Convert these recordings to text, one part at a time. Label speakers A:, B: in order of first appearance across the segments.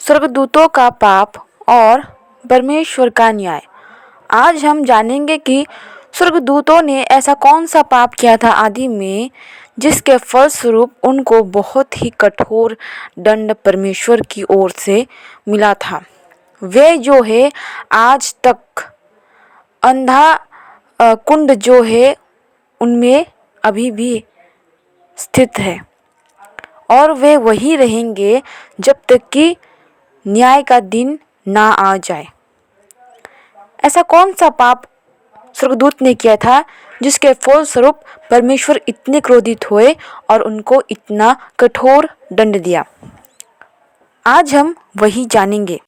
A: स्वर्गदूतों का पाप और परमेश्वर का न्याय। आज हम जानेंगे कि स्वर्गदूतों ने ऐसा कौन सा पाप किया था आदि में, जिसके फलस्वरूप उनको बहुत ही कठोर दंड परमेश्वर की ओर से मिला था। वे जो है आज तक अंधा कुंड जो है उनमें अभी भी स्थित है और वे वही रहेंगे जब तक कि न्याय का दिन ना आ जाए। ऐसा कौन सा पाप स्वर्गदूत ने किया था जिसके फलस्वरूप परमेश्वर इतने क्रोधित हुए और उनको इतना कठोर दंड दिया? आज हम वही जानेंगे।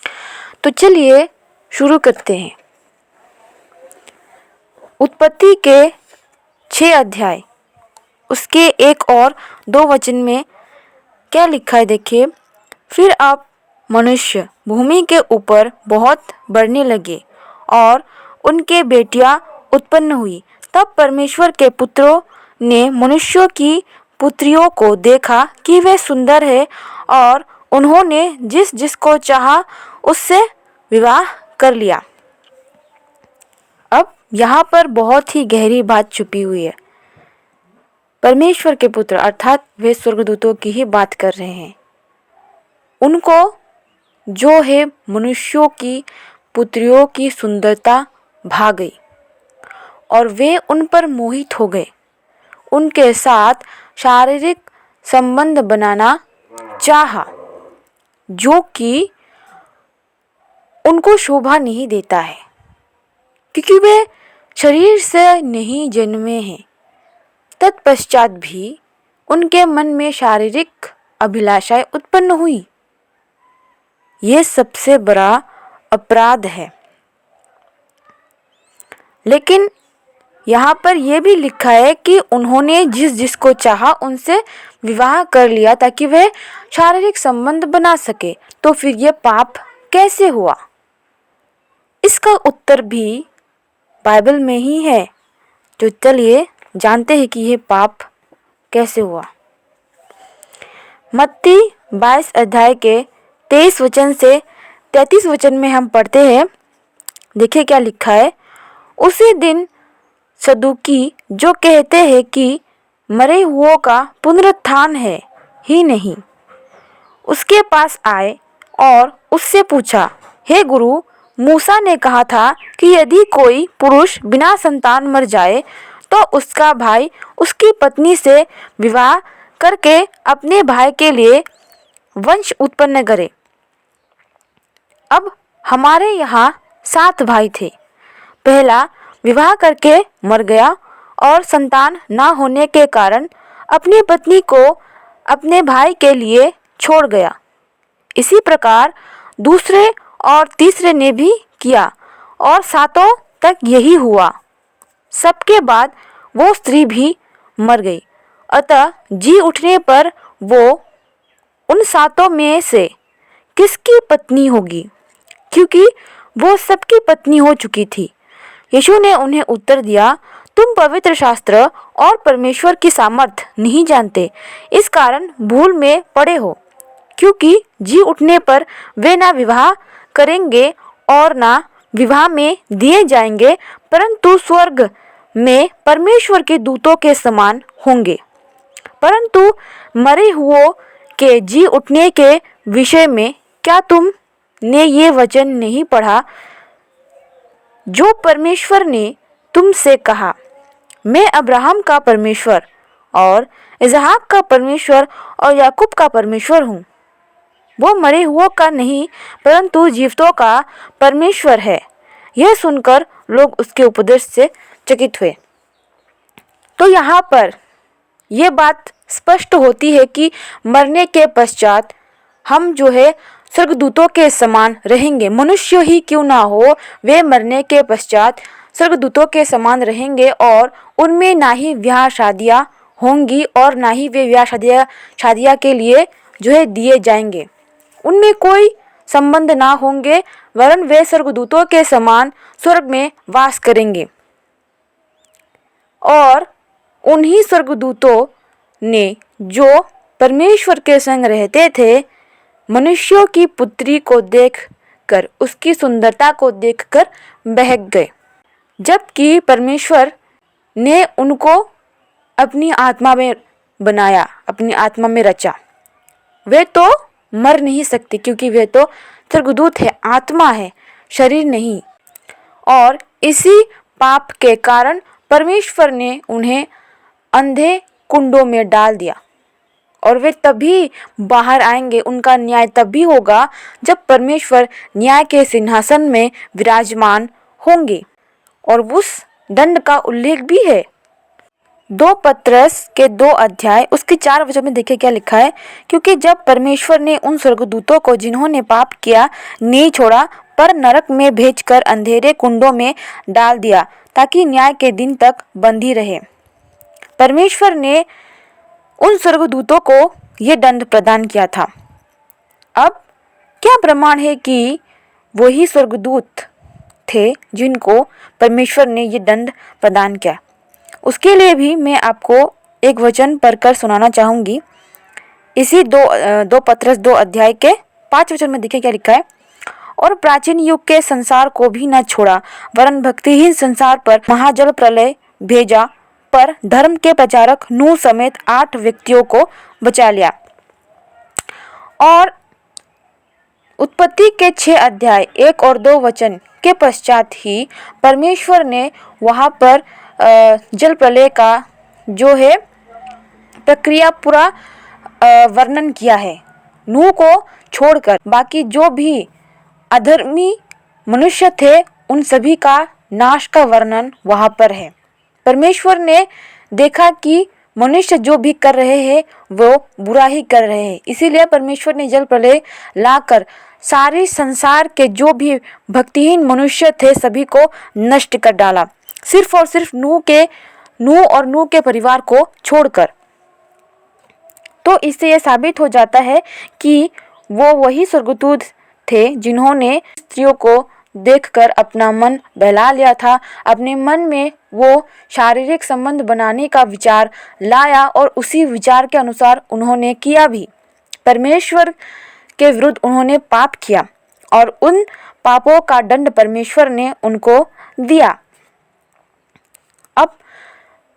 A: तो चलिए शुरू करते हैं। उत्पत्ति के 6 अध्याय उसके 1 और 2 वचन में क्या लिखा है, देखिए। फिर अब मनुष्य भूमि के ऊपर बहुत बढ़ने लगे और उनके बेटियां उत्पन्न हुई। तब परमेश्वर के पुत्रों ने मनुष्यों की पुत्रियों को देखा कि वे सुंदर है और उन्होंने जिस जिसको चाहा उससे विवाह कर लिया। अब यहाँ पर बहुत ही गहरी बात छुपी हुई है। परमेश्वर के पुत्र अर्थात वे स्वर्गदूतों की ही बात कर रहे हैं। उनको जो है मनुष्यों की पुत्रियों की सुंदरता भा गई और वे उन पर मोहित हो गए। उनके साथ शारीरिक संबंध बनाना चाहा, जो कि उनको शोभा नहीं देता है, क्योंकि वे शरीर से नहीं जन्मे हैं। तत्पश्चात भी उनके मन में शारीरिक अभिलाषाएं उत्पन्न हुई। ये सबसे बड़ा अपराध है। लेकिन यहाँ पर यह भी लिखा है कि उन्होंने जिस जिसको चाहा उनसे विवाह कर लिया ताकि वे शारीरिक संबंध बना सके। तो फिर यह पाप कैसे हुआ? इसका उत्तर भी बाइबल में ही है। तो चलिए जानते हैं कि यह पाप कैसे हुआ। मत्ती 22 अध्याय के 23 वचन से 33 वचन में हम पढ़ते हैं। देखिए क्या लिखा है। उसी दिन सदूकी जो कहते हैं कि मरे हुओं का पुनरुत्थान है ही नहीं, उसके पास आए और उससे पूछा, हे गुरु, मूसा ने कहा था कि यदि कोई पुरुष बिना संतान मर जाए तो उसका भाई उसकी पत्नी से विवाह करके अपने भाई के लिए वंश उत्पन्न करे। अब हमारे यहाँ 7 भाई थे। पहला विवाह करके मर गया और संतान ना होने के कारण अपनी पत्नी को अपने भाई के लिए छोड़ गया। इसी प्रकार दूसरे और तीसरे ने भी किया और 7 तक यही हुआ। सबके बाद वो स्त्री भी मर गई। अतः जी उठने पर वो उन 7 में से किसकी पत्नी होगी, क्योंकि वो सबकी पत्नी हो चुकी थी। यीशु ने उन्हें उत्तर दिया, तुम पवित्र शास्त्र और परमेश्वर की सामर्थ नहीं जानते, इस कारण भूल में पड़े हो। क्योंकि जी उठने पर वे ना विवाह करेंगे और ना विवाह में दिए जाएंगे, परंतु स्वर्ग में परमेश्वर के दूतों के समान होंगे। परंतु मरे हुओं के जी उठने के विषय में क्या तुमने ये वचन नहीं पढ़ा जो परमेश्वर ने तुमसे कहा, मैं अब्राहम का परमेश्वर और इसहाक का परमेश्वर और याकूब का परमेश्वर हूँ। वो मरे हुओं का नहीं परंतु जीवितों का परमेश्वर है। यह सुनकर लोग उसके उपदेश से चकित हुए। तो यहाँ पर यह बात स्पष्ट होती है कि मरने के पश्चात हम जो है स्वर्गदूतों के समान रहेंगे। मनुष्य ही क्यों ना हो, वे मरने के पश्चात स्वर्गदूतों के समान रहेंगे और उनमें ना ही ब्याह शादियाँ होंगी और ना ही वे ब्याह शादियाँ के लिए जो है दिए जाएंगे। उनमें कोई संबंध ना होंगे, वरन वे स्वर्गदूतों के समान स्वर्ग में वास करेंगे। और उन्हीं स्वर्गदूतों ने जो परमेश्वर के संग रहते थे मनुष्यों की पुत्री को देखकर, उसकी सुंदरता को देखकर बहक गए, जबकि परमेश्वर ने उनको अपनी आत्मा में बनाया, अपनी आत्मा में रचा। वे तो मर नहीं सकते क्योंकि वे तो स्वर्गदूत है, आत्मा है, शरीर नहीं। और इसी पाप के कारण परमेश्वर ने उन्हें अंधे कुंडों में डाल दिया और वे तभी बाहर आएंगे, उनका न्याय तभी होगा जब परमेश्वर न्याय के सिंहासन में विराजमान होंगे। और उस दंड का उल्लेख भी है 2 पत्रस के 2 अध्याय उसके 4 वचन में। देखिए क्या लिखा है, क्योंकि जब परमेश्वर ने उन स्वर्गदूतों को जिन्होंने पाप किया नहीं छोड़ा पर नरक में भेजकर अंधेरे कुंडों में डाल दिया ताकि न्याय के दिन तक बंधी रहे। परमेश्वर ने उन स्वर्गदूतों को ये दंड प्रदान किया था। अब क्या प्रमाण है कि वही स्वर्गदूत थे जिनको परमेश्वर ने ये दंड प्रदान किया? उसके लिए भी मैं आपको एक वचन पढ़कर सुनाना चाहूँगी। इसी 2 पत्रस 2 अध्याय के 5 वचन में देखिए क्या लिखा है, और प्राचीन युग के संसार को भी न छोड़ा वरन भक्तिहीन संसार पर महाजल प्रलय भेजा, पर धर्म के प्रचारक नूह समेत 8 व्यक्तियों को बचा लिया। और उत्पत्ति के 6 अध्याय 1 और 2 वचन के पश्चात ही परमेश्वर ने वहाँ पर जल प्रलय का जो है प्रक्रिया पूरा वर्णन किया है। नूह को छोड़कर बाकी जो भी अधर्मी मनुष्य थे उन सभी का नाश का वर्णन वहाँ पर है। परमेश्वर ने देखा कि मनुष्य जो भी कर रहे हैं वो बुरा ही कर रहे हैं, इसीलिए परमेश्वर ने जल प्रलय लाकर सारी संसार के जो भी भक्तिहीन मनुष्य थे सभी को नष्ट कर डाला, सिर्फ और सिर्फ नूह और नूह के परिवार को छोड़कर। तो इससे यह साबित हो जाता है कि वो वही स्वर्गदूत थे जिन्होंने स्त्रियों को देखकर अपना मन बहला लिया था। अपने मन में वो शारीरिक संबंध बनाने का विचार लाया और उसी विचार के अनुसार उन्होंने किया भी। परमेश्वर के विरुद्ध उन्होंने पाप किया और उन पापों का दंड परमेश्वर ने उनको दिया। अब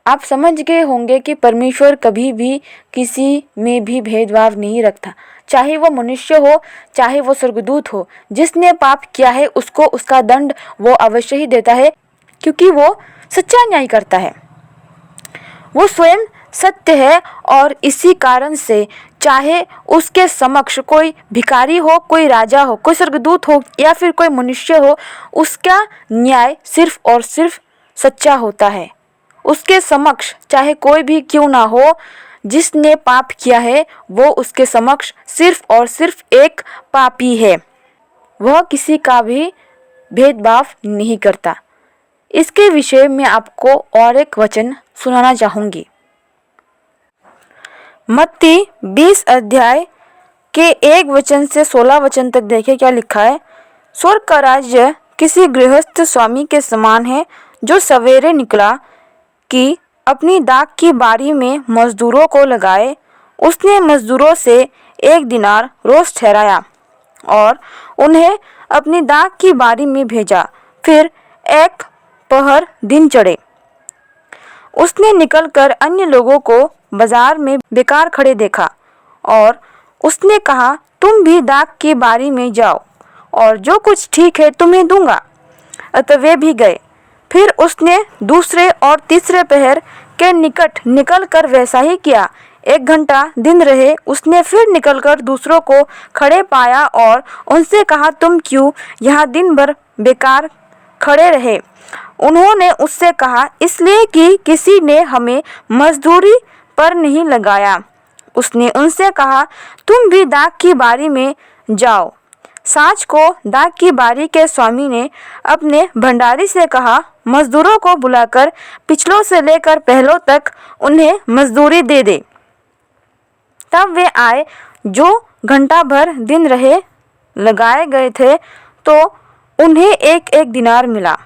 A: आप समझ गए होंगे कि परमेश्वर कभी भी किसी में भी भेदभाव नहीं रखता, चाहे वो मनुष्य हो चाहे वो स्वर्गदूत हो। जिसने पाप किया है उसको उसका दंड वो अवश्य ही देता है, क्योंकि वो सच्चा न्याय करता है। वो स्वयं सत्य है और इसी कारण से चाहे उसके समक्ष कोई भिखारी हो, कोई राजा हो, कोई स्वर्गदूत हो या फिर कोई मनुष्य हो, उसका न्याय सिर्फ और सिर्फ सच्चा होता है। उसके समक्ष चाहे कोई भी क्यों ना हो, जिसने पाप किया है वो उसके समक्ष सिर्फ और सिर्फ एक पापी है। वह किसी का भी भेदभाव नहीं करता। इसके विषय में आपको और एक वचन सुनाना चाहूँगी। मत्ती 20 अध्याय के 1 वचन से 16 वचन तक देखें क्या लिखा है। स्वर्ग का राज्य किसी गृहस्थ स्वामी के समान है जो सवेरे निकला कि अपनी दाख की बारी में मजदूरों को लगाए। उसने मजदूरों से 1 दिनार रोज ठहराया और उन्हें अपनी दाख की बारी में भेजा। फिर 1 पहर दिन चढ़े उसने निकलकर अन्य लोगों को बाजार में बेकार खड़े देखा और उसने कहा, तुम भी दाख की बारी में जाओ और जो कुछ ठीक है तुम्हें दूंगा। अतः वे भी गए। फिर उसने दूसरे और तीसरे पहर के निकट निकलकर वैसा ही किया। 1 घंटा दिन रहे। उसने फिर निकलकर दूसरों को खड़े पाया और उनसे कहा, तुम क्यों यहाँ दिन भर बेकार खड़े रहे? उन्होंने उससे कहा, इसलिए कि किसी ने हमें मजदूरी पर नहीं लगाया। उसने उनसे कहा, तुम भी दाख की बारी में जाओ। साँझ को दाख की बारी के स्वामी ने अपने भंडारी से कहा, मजदूरों को बुलाकर पिछलों से लेकर पहलों तक उन्हें मजदूरी दे दे। तब वे आए जो घंटा भर दिन रहे लगाए गए थे, तो उन्हें 1-1 दिनार मिला।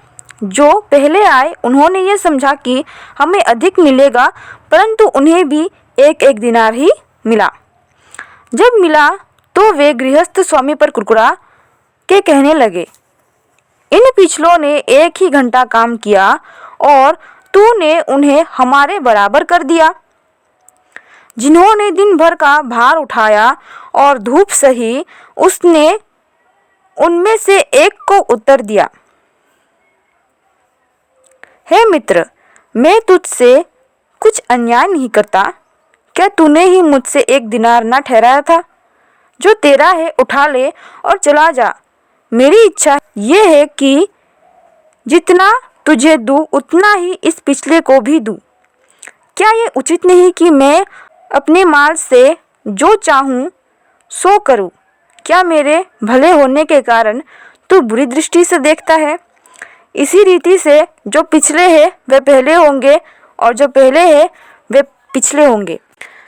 A: जो पहले आए उन्होंने ये समझा कि हमें अधिक मिलेगा, परंतु उन्हें भी 1-1 दिनार ही मिला। जब मिला तो वे गृहस्थ स्वामी पर कुरकुरा के कहने लगे, इन पिछलों ने 1 ही घंटा काम किया और तूने उन्हें हमारे बराबर कर दिया। जिन्होंने दिन भर का भार उठाया और धूप सही, उसने उनमें से एक को उत्तर दिया, हे मित्र, मैं तुझसे कुछ अन्याय नहीं करता। क्या तूने ही मुझसे 1 दिनार न ठहराया था? जो तेरा है उठा ले और चला जा। मेरी इच्छा ये है कि जितना तुझे दूं उतना ही इस पिछले को भी दूं। क्या ये उचित नहीं कि मैं अपने माल से जो चाहूं सो करूं? क्या मेरे भले होने के कारण तू बुरी दृष्टि से देखता है? इसी रीति से जो पिछले हैं वे पहले होंगे और जो पहले हैं वे पिछले होंगे।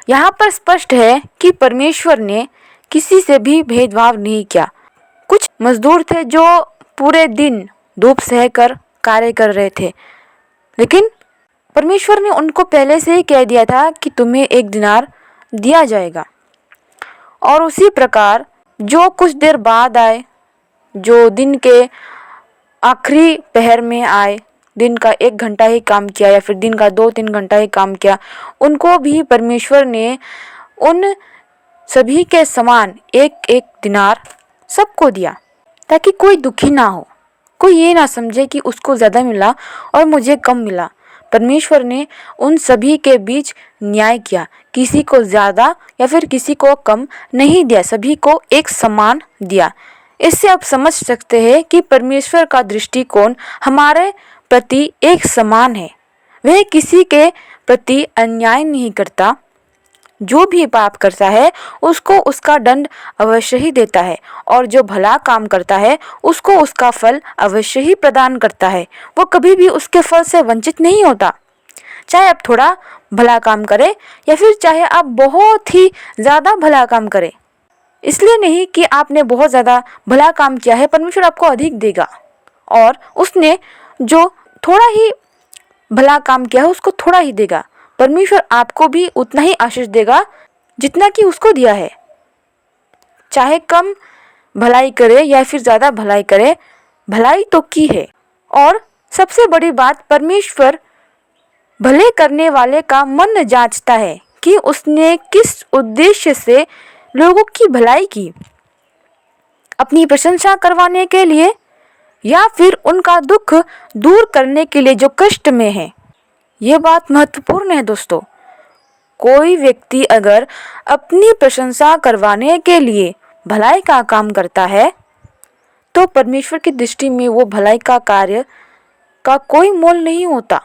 A: यहाँ पर स्पष्ट है कि परमेश्वर ने किसी से भी भेदभाव नहीं किया। कुछ मजदूर थे जो पूरे दिन धूप सहकर कार्य कर रहे थे, लेकिन परमेश्वर ने उनको पहले से ही कह दिया था कि तुम्हें 1 दिनार दिया जाएगा। और उसी प्रकार जो कुछ देर बाद आए, जो दिन के आखिरी पहर में आए, दिन का 1 घंटा ही काम किया या फिर दिन का 2-3 घंटा ही काम किया, उनको भी परमेश्वर ने उन सभी के समान 1-1 दिनार सबको दिया, ताकि कोई दुखी ना हो, कोई ये ना समझे कि उसको ज़्यादा मिला और मुझे कम मिला। परमेश्वर ने उन सभी के बीच न्याय किया, किसी को ज़्यादा या फिर किसी को कम नहीं दिया, सभी को एक समान दिया। इससे आप समझ सकते हैं कि परमेश्वर का दृष्टिकोण हमारे प्रति एक समान है। वह किसी के प्रति अन्याय नहीं करता। जो भी पाप करता है उसको उसका दंड अवश्य ही देता है, और जो भला काम करता है उसको उसका फल अवश्य ही प्रदान करता है। वो कभी भी उसके फल से वंचित नहीं होता। चाहे आप थोड़ा भला काम करें या फिर चाहे आप बहुत ही ज़्यादा भला काम करें, इसलिए नहीं कि आपने बहुत ज़्यादा भला काम किया है परमेश्वर आपको अधिक देगा, और उसने जो थोड़ा ही भला काम किया है उसको थोड़ा ही देगा। परमेश्वर आपको भी उतना ही आशीष देगा जितना कि उसको दिया है। चाहे कम भलाई करे या फिर ज़्यादा भलाई करे, भलाई तो की है। और सबसे बड़ी बात, परमेश्वर भले करने वाले का मन जांचता है कि उसने किस उद्देश्य से लोगों की भलाई की, अपनी प्रशंसा करवाने के लिए या फिर उनका दुख दूर करने के लिए जो कष्ट में है। ये बात महत्वपूर्ण है दोस्तों। कोई व्यक्ति अगर अपनी प्रशंसा करवाने के लिए भलाई का काम करता है तो परमेश्वर की दृष्टि में वो भलाई का कार्य का कोई मोल नहीं होता।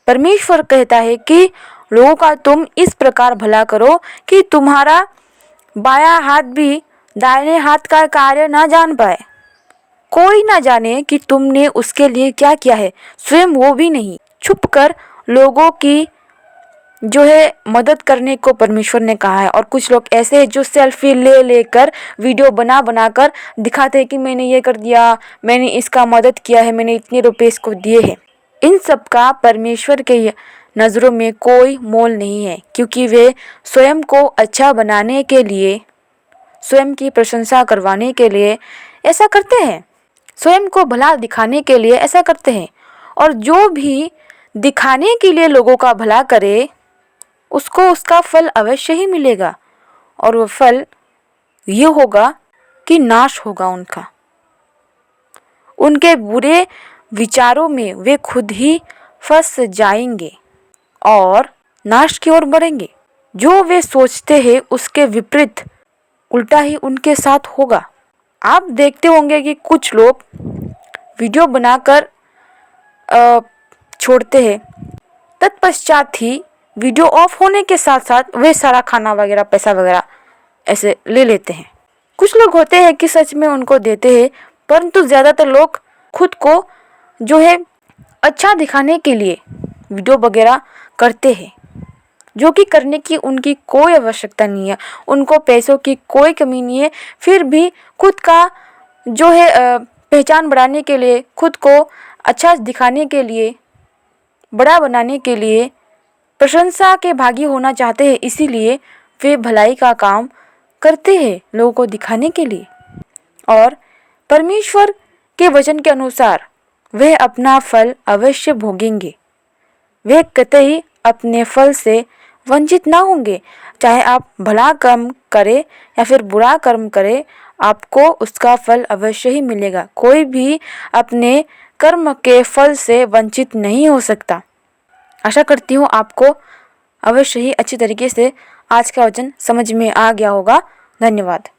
A: परमेश्वर कहता है कि लोगों का तुम इस प्रकार भला करो कि तुम्हारा बायां हाथ भी दाहिने हाथ का कार्य ना जान पाए। कोई ना जाने कि तुमने उसके लिए क्या किया है, स्वयं वो भी नहीं। छुपकर लोगों की जो है मदद करने को परमेश्वर ने कहा है। और कुछ लोग ऐसे हैं जो सेल्फी ले लेकर वीडियो बना कर दिखाते हैं कि मैंने ये कर दिया, मैंने इसका मदद किया है, मैंने इतने रुपए इसको दिए हैं। इन सब का परमेश्वर के नज़रों में कोई मोल नहीं है, क्योंकि वे स्वयं को अच्छा बनाने के लिए, स्वयं की प्रशंसा करवाने के लिए ऐसा करते हैं, स्वयं को भला दिखाने के लिए ऐसा करते हैं। और जो भी दिखाने के लिए लोगों का भला करे उसको उसका फल अवश्य ही मिलेगा, और वो फल ये होगा कि नाश होगा उनका। उनके बुरे विचारों में वे खुद ही फंस जाएंगे और नाश की ओर बढ़ेंगे। जो वे सोचते हैं उसके विपरीत उल्टा ही उनके साथ होगा। आप देखते होंगे कि कुछ लोग वीडियो बनाकर छोड़ते हैं, तत्पश्चात ही वीडियो ऑफ होने के साथ साथ वे सारा खाना वगैरह, पैसा वगैरह ऐसे ले लेते हैं। कुछ लोग होते हैं कि सच में उनको देते हैं, परंतु ज़्यादातर लोग खुद को जो है अच्छा दिखाने के लिए वीडियो वगैरह करते हैं, जो कि करने की उनकी कोई आवश्यकता नहीं है। उनको पैसों की कोई कमी नहीं है, फिर भी खुद का जो है पहचान बढ़ाने के लिए, खुद को अच्छा दिखाने के लिए, बड़ा बनाने के लिए, प्रशंसा के भागी होना चाहते हैं। इसीलिए वे भलाई का काम करते हैं लोगों को दिखाने के लिए। और परमेश्वर के वचन के अनुसार वे अपना फल अवश्य भोगेंगे। वे कतई अपने फल से वंचित ना होंगे। चाहे आप भला कर्म करें या फिर बुरा कर्म करें, आपको उसका फल अवश्य ही मिलेगा। कोई भी अपने कर्म के फल से वंचित नहीं हो सकता। आशा करती हूँ आपको अवश्य ही अच्छी तरीके से आज का वचन समझ में आ गया होगा। धन्यवाद।